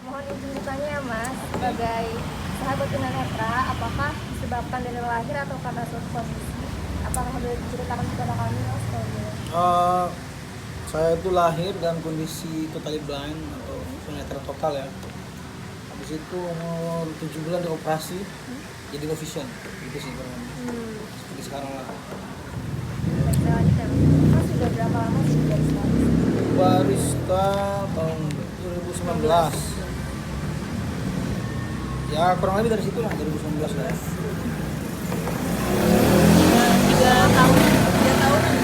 Mohon izin bertanya ya Mas, sebagai sahabat tunanetra, apakah disebabkan dari lahir atau karena suatu kondisi? Apakah boleh diceritakan kepada kami Mas? Kalau boleh. Eh, saya itu lahir dalam kondisi totally blind atau tunanetra total ya. Habis itu umur 7 bulan dioperasi jadi low vision. Itu sih kurang lebih. Seperti sekarang lah. Baik, saya lanjutkan. Mas sudah berapa lama sih jadi stylist? Barista tahun 2019. Ya kurang lebih dari situ lah 2019 lah ya. 3 tahunan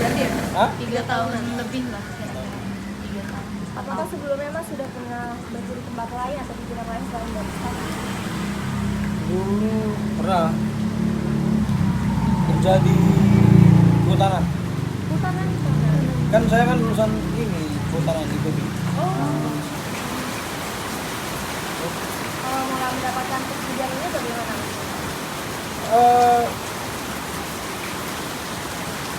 berarti ya? Hah? 3 tahunan lebih lah kira-kira. 3 tahun. Apakah sebelumnya Mas sudah pernah bekerja di tempat lain atau di bidang lain selain barista? Dulu pernah kerja di kehutanan. Hutanan di sana. Kan saya kan lulusan ini kehutanan di Kopi. Kalau mulai mendapatkan pekerjaan ini bagaimana? Eh,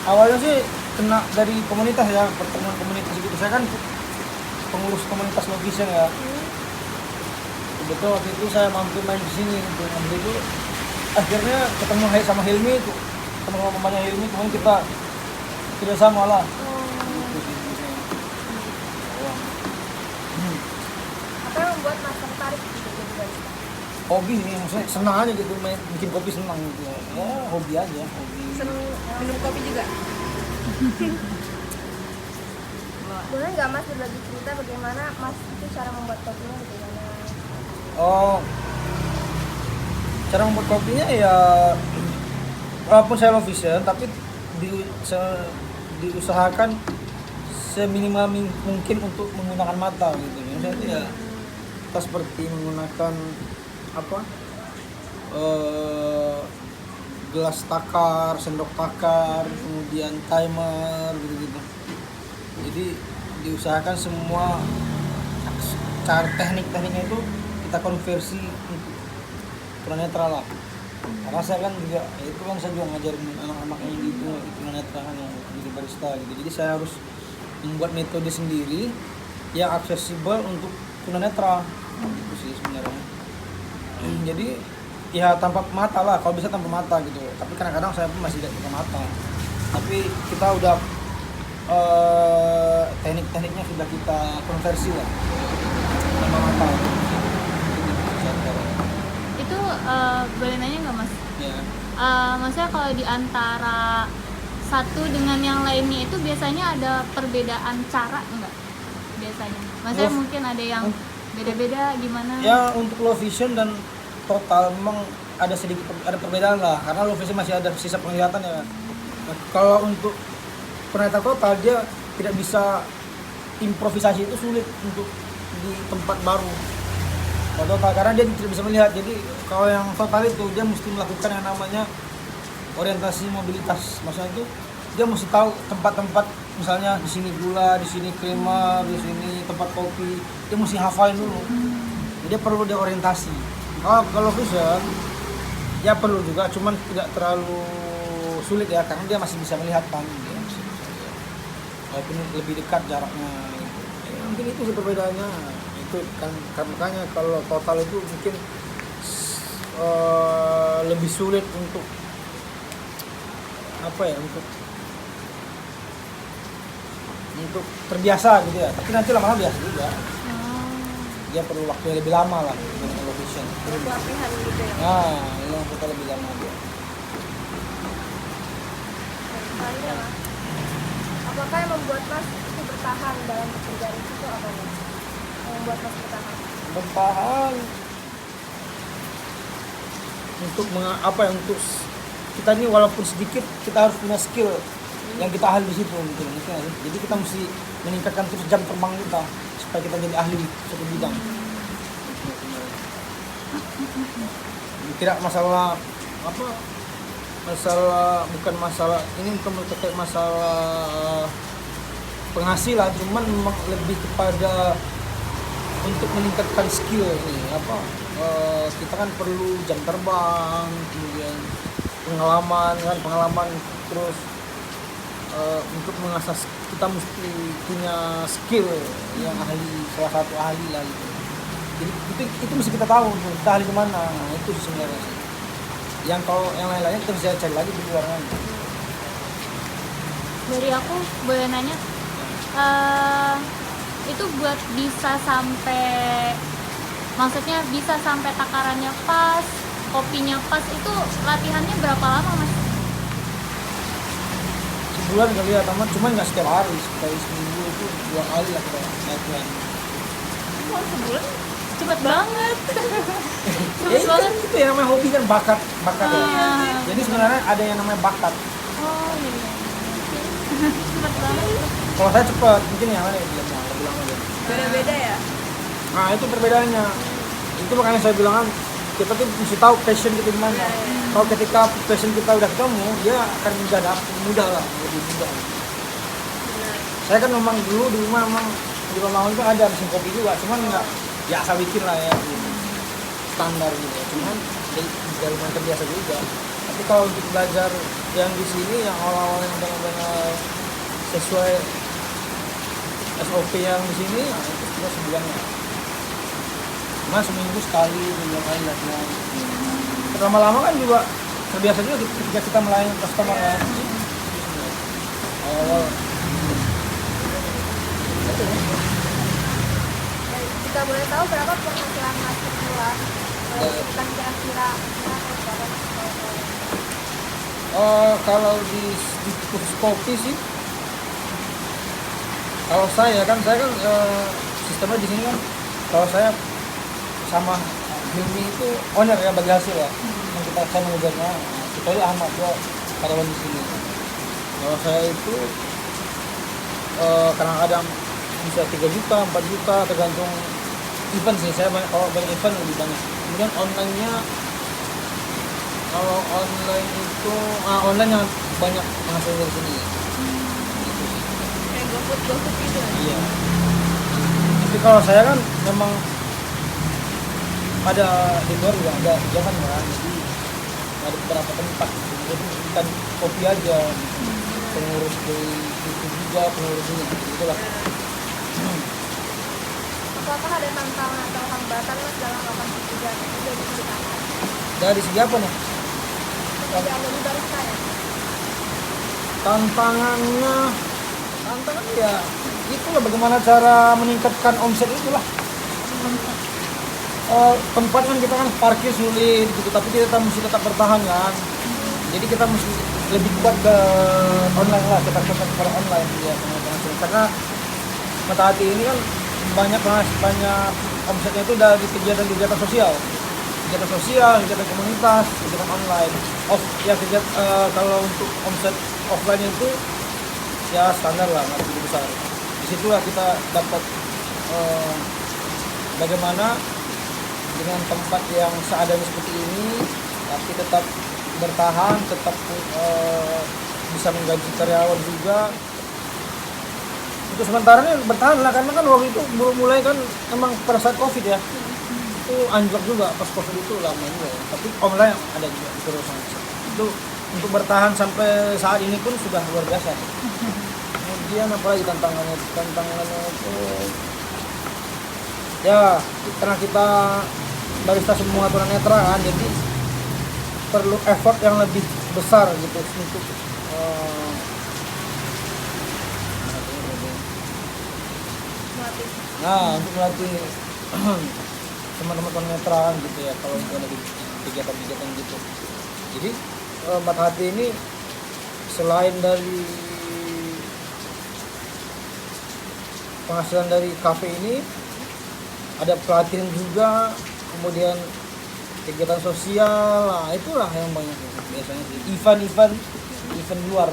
awalnya sih kena dari komunitas ya, pertemuan komunitas gitu. Saya kan pengurus komunitas low vision ya. Betul waktu itu saya mampir main di sini gitu. Nanti itu akhirnya ketemu sama Hilmi itu, ketemu sama temannya Hilmi, kemudian kita kerjasama lah. Gitu sih. Apa yang membuat Mas tertarik gitu jadi barista? Hobi sih, maksudnya senang aja gitu, main bikin kopi senang gitu. Ya hobi aja, hobi. Seneng minum kopi juga? Boleh nggak Mas berbagi cerita bagaimana Mas itu cara membuat kopinya bagaimana? Oh, cara membuat kopinya ya walaupun saya low vision tapi diusahakan seminimal mungkin untuk menggunakan mata gitu. Misalnya itu ya kita seperti menggunakan apa gelas takar, sendok takar, kemudian timer gitu-gitu. Jadi diusahakan semua cara tekniknya itu kita konversi untuk tunanetra lah. Karena saya kan juga itu kan saya juga ngajarin anak-anaknya gitu tunanetra kan yang jadi barista gitu. Jadi saya harus membuat metode sendiri yang aksesibel untuk tunanetra. Gitu sih sebenarnya. Jadi ya tanpa mata lah, kalau bisa tanpa mata gitu. Tapi kadang-kadang saya pun masih tidak pakai mata. Tapi kita udah teknik-tekniknya sudah kita konversi lah tanpa mata. Itu boleh nanya nggak Mas? Ya. Maksudnya kalau di antara satu dengan yang lainnya itu biasanya ada perbedaan cara nggak? Biasanya. Maksudnya mungkin ada yang beda-beda gimana? Ya untuk low vision dan total memang ada sedikit ada perbedaan lah karena low vision masih ada sisa penglihatan ya. Nah, kalau untuk penglihatan total dia tidak bisa improvisasi, itu sulit untuk di tempat baru. Kalau total karena dia tidak bisa melihat, jadi kalau yang total itu dia mesti melakukan yang namanya orientasi mobilitas. Maksudnya itu dia mesti tahu tempat-tempat, misalnya di sini gula, di sini creamer, di sini tempat kopi, dia mesti hafalin dulu. Jadi dia perlu dia orientasi. Kalau vision ya perlu juga, cuman tidak terlalu sulit ya karena dia masih bisa melihat kan, dia masih bisa lihat. Walaupun lebih dekat jaraknya. Ya, mungkin itu sih perbedaannya. Itu kan makanya kalau total itu mungkin lebih sulit untuk apa ya, untuk terbiasa gitu ya, tapi nanti lama-lama biasa juga. Dia perlu waktu yang lebih lama lah dengan low vision. Pelatihan gitu ya. Nah, yang kita lebih lama dia. Selanjutnya Mas, apakah yang membuat Mas itu bertahan dalam pekerjaan itu apa Mas? Yang membuat Mas bertahan? Bertahan untuk untuk kita ini walaupun sedikit kita harus punya skill yang kita ahli di situ gitu. Jadi kita mesti meningkatkan terus jam terbang kita supaya kita jadi ahli suatu bidang. Tidak masalah apa, bukan masalah ini terkait masalah penghasilan, cuman memang lebih kepada untuk meningkatkan skill nih apa, kita kan perlu jam terbang, kemudian pengalaman terus untuk mengasah kita mesti punya skill yang salah satu ahli lah gitu. Jadi itu mesti kita tahu tuh, kita ahli kemana. Nah, itu sih sebenarnya sih. Yang kalau yang lain-lainnya kita bisa cari lagi di luar kan. Dari aku boleh nanya, itu buat bisa sampai, maksudnya bisa sampai takarannya pas, kopinya pas, itu latihannya berapa lama mas? Sebulan kali ya teman, cuman nggak setiap hari, sekali seminggu itu 2 kali lah kita latihan. Oh, sebulan? Cepet banget. Ya itu yang namanya hobi kan, bakat ya. Ah. Jadi sebenarnya ada yang namanya bakat. Oh iya. Cepet banget. Kalau saya cepat, mungkin yang mana ya bilangnya lebih lama dia. Beda-beda ya. Nah itu perbedaannya. Itu makanya saya bilang kan, kita tuh mesti tahu passion kita di mana. Kalau ketika passion kita udah ketemu, dia akan mudah lah, lebih mudah. Saya kan memang dulu di rumah memang di rumah itu ada mesin kopi juga, cuman nggak biasa bikin lah ya, gitu. Standar gitu. Cuman dari rumah terbiasa juga. Tapi kalau untuk belajar yang di sini, yang awal-awal yang benar-benar sesuai SOP yang di sini, nah itu sudah sebulan ya. Cuma seminggu sekali, 2 kali latihan. Lama-lama kan juga terbiasa juga ketika kita melayani customer kan. Awal. Jika boleh tahu berapa penghasilan mas per bulan? Bukan kira-kira Kalau di khusus kopi sih, kalau saya kan sistemnya di sini kan, kalau saya sama Hilmi itu owner ya, bagi hasil ya. Yang saya manajernya, kita itu Ahmad ya, karyawan di sini. Kalau saya itu kadang-kadang bisa 3 juta, 4 juta, tergantung event sih. Saya banyak, kalau banyak event lebih banyak. Kemudian online-nya, kalau online itu online yang banyak menghasilkan dari sini. Kayak GoFood gitu. Iya. Tapi kalau saya kan memang ada di luar juga ada jangan kan, jadi ada beberapa tempat. Jadi bukan kopi aja, pengurus di itu juga pengurusnya, itulah. apakah ada tantangan atau hambatan mas dalam melakukan pekerjaan itu dari segi apa? Dari segi apa nih? Pekerjaan dari barista ya? Tantangan ya itulah, bagaimana cara meningkatkan omset itulah. Tempat kan kita kan parkir sulit gitu, tapi kita mesti tetap bertahan kan. Jadi kita mesti lebih kuat ke online lah, kita kepada online ya, karena Mata Hati ini kan banyak omsetnya itu dari kegiatan sosial, kegiatan komunitas, kegiatan online. Kalau untuk omset offline itu ya standar lah, nggak begitu besar. Disitulah kita dapat bagaimana dengan tempat yang seadanya seperti ini, tapi tetap bertahan, tetap bisa menggaji karyawan juga. Untuk sementara ini bertahan lah, karena kan waktu itu baru mulai kan emang pada saat COVID ya, itu anjlok juga pas COVID itu lama juga ya. Tapi online ada juga terus. Itu untuk bertahan sampai saat ini pun sudah luar biasa. Kemudian apalagi tantangannya itu ya, karena kita barista semua tunanetra kan, jadi perlu effort yang lebih besar gitu untuk untuk melatih teman-teman tunanetra kan gitu ya, kalau untuk ada kegiatan-kegiatan gitu. Jadi Mata Hati ini selain dari penghasilan dari kafe ini, ada pelatihan juga, kemudian kegiatan sosial, nah itulah yang banyak biasanya sih. Event luar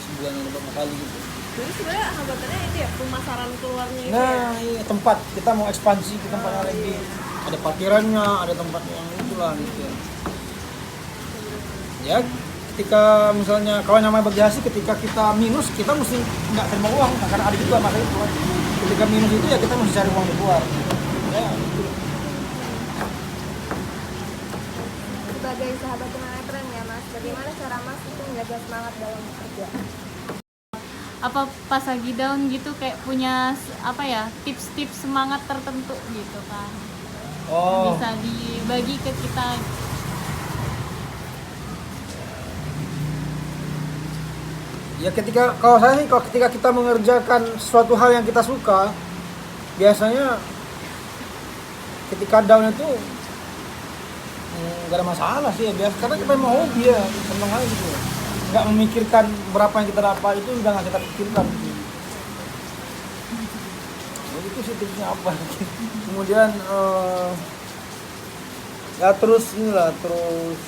sebulan ada beberapa kali gitu. Jadi sebenarnya hambatannya itu ya, pemasaran keluarnya itu ya. Nah iya, tempat kita mau ekspansi ke tempat yang lebih, ada parkirannya, ada tempat yang itulah gitu ya. Ketika misalnya kalau namanya bagi hasil, ketika kita minus, kita mesti nggak terima uang, karena ada juga masa itu. Ketika minus itu ya kita mesti cari uang di luar. Ya, itu. Sebagai sahabat tunanetra ya mas, bagaimana cara mas itu menjaga semangat dalam bekerja? apa pas lagi down gitu kayak punya apa ya tips-tips semangat tertentu gitu kan, Oh, bisa dibagi ke kita. ya kalau saya sih kalau ketika kita mengerjakan suatu hal yang kita suka, biasanya ketika down itu nggak ada masalah sih ya, biasa karena kita mau hobi ya, seneng aja gitu, nggak memikirkan berapa yang kita dapat, itu udah nggak kita pikirkan gitu. Nah, itu sih tipsnya apa. Kemudian ya terus inilah, terus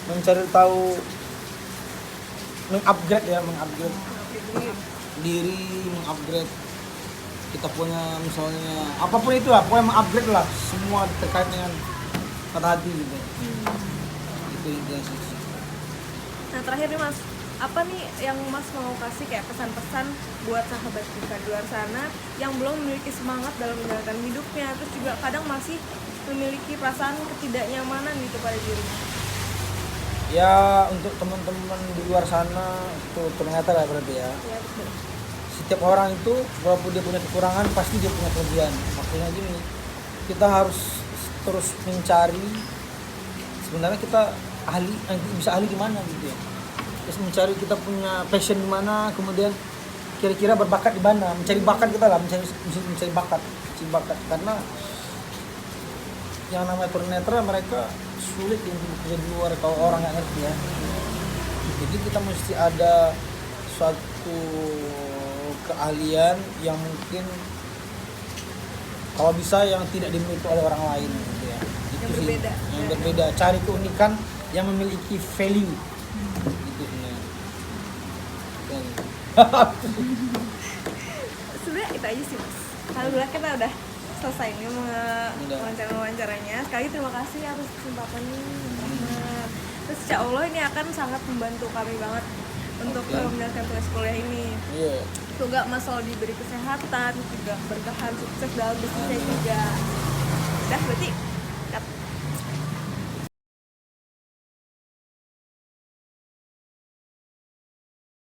mencari tahu, mengupgrade diri, mengupgrade kita punya, misalnya apapun itu lah, pokoknya mengupgrade lah semua terkait dengan kata hati gitu. Itu intinya sih. Nah terakhir nih Mas, apa nih yang Mas mau kasih kayak pesan-pesan buat sahabat kita di luar sana yang belum memiliki semangat dalam menjalankan hidupnya, terus juga kadang masih memiliki perasaan ketidaknyamanan gitu pada dirinya? Ya untuk teman-teman di luar sana itu ternyata lah berarti ya, Ya betul. setiap orang itu walaupun dia punya kekurangan pasti dia punya kelebihan. Maksudnya gini, kita harus terus mencari sebenarnya kita bisa ahli di mana gitu ya, terus mencari kita punya passion di mana, kemudian kira-kira berbakat di mana, mencari bakat kita lah, mencari bakat karena yang namanya tunanetra mereka sulit untuk bekerja di luar kalau orang nggak ngerti ya. Jadi kita mesti ada suatu keahlian yang mungkin kalau bisa yang tidak dimiliki oleh orang lain gitu ya. Itu Yang sih, berbeda. yang berbeda, cari keunikan yang memiliki value gitu sebenarnya. Sebenarnya itu aja sih Mas. Alhamdulillah kita udah selesai nih wawancaranya. Sekali lagi terima kasih atas kesempatannya Mas. Terus insya Allah ini akan sangat membantu kami banget untuk menjalankan tugas kuliah ini. Iya. Semoga Mas selalu diberi kesehatan, juga berkahan sukses dalam bisnisnya juga. Udah berarti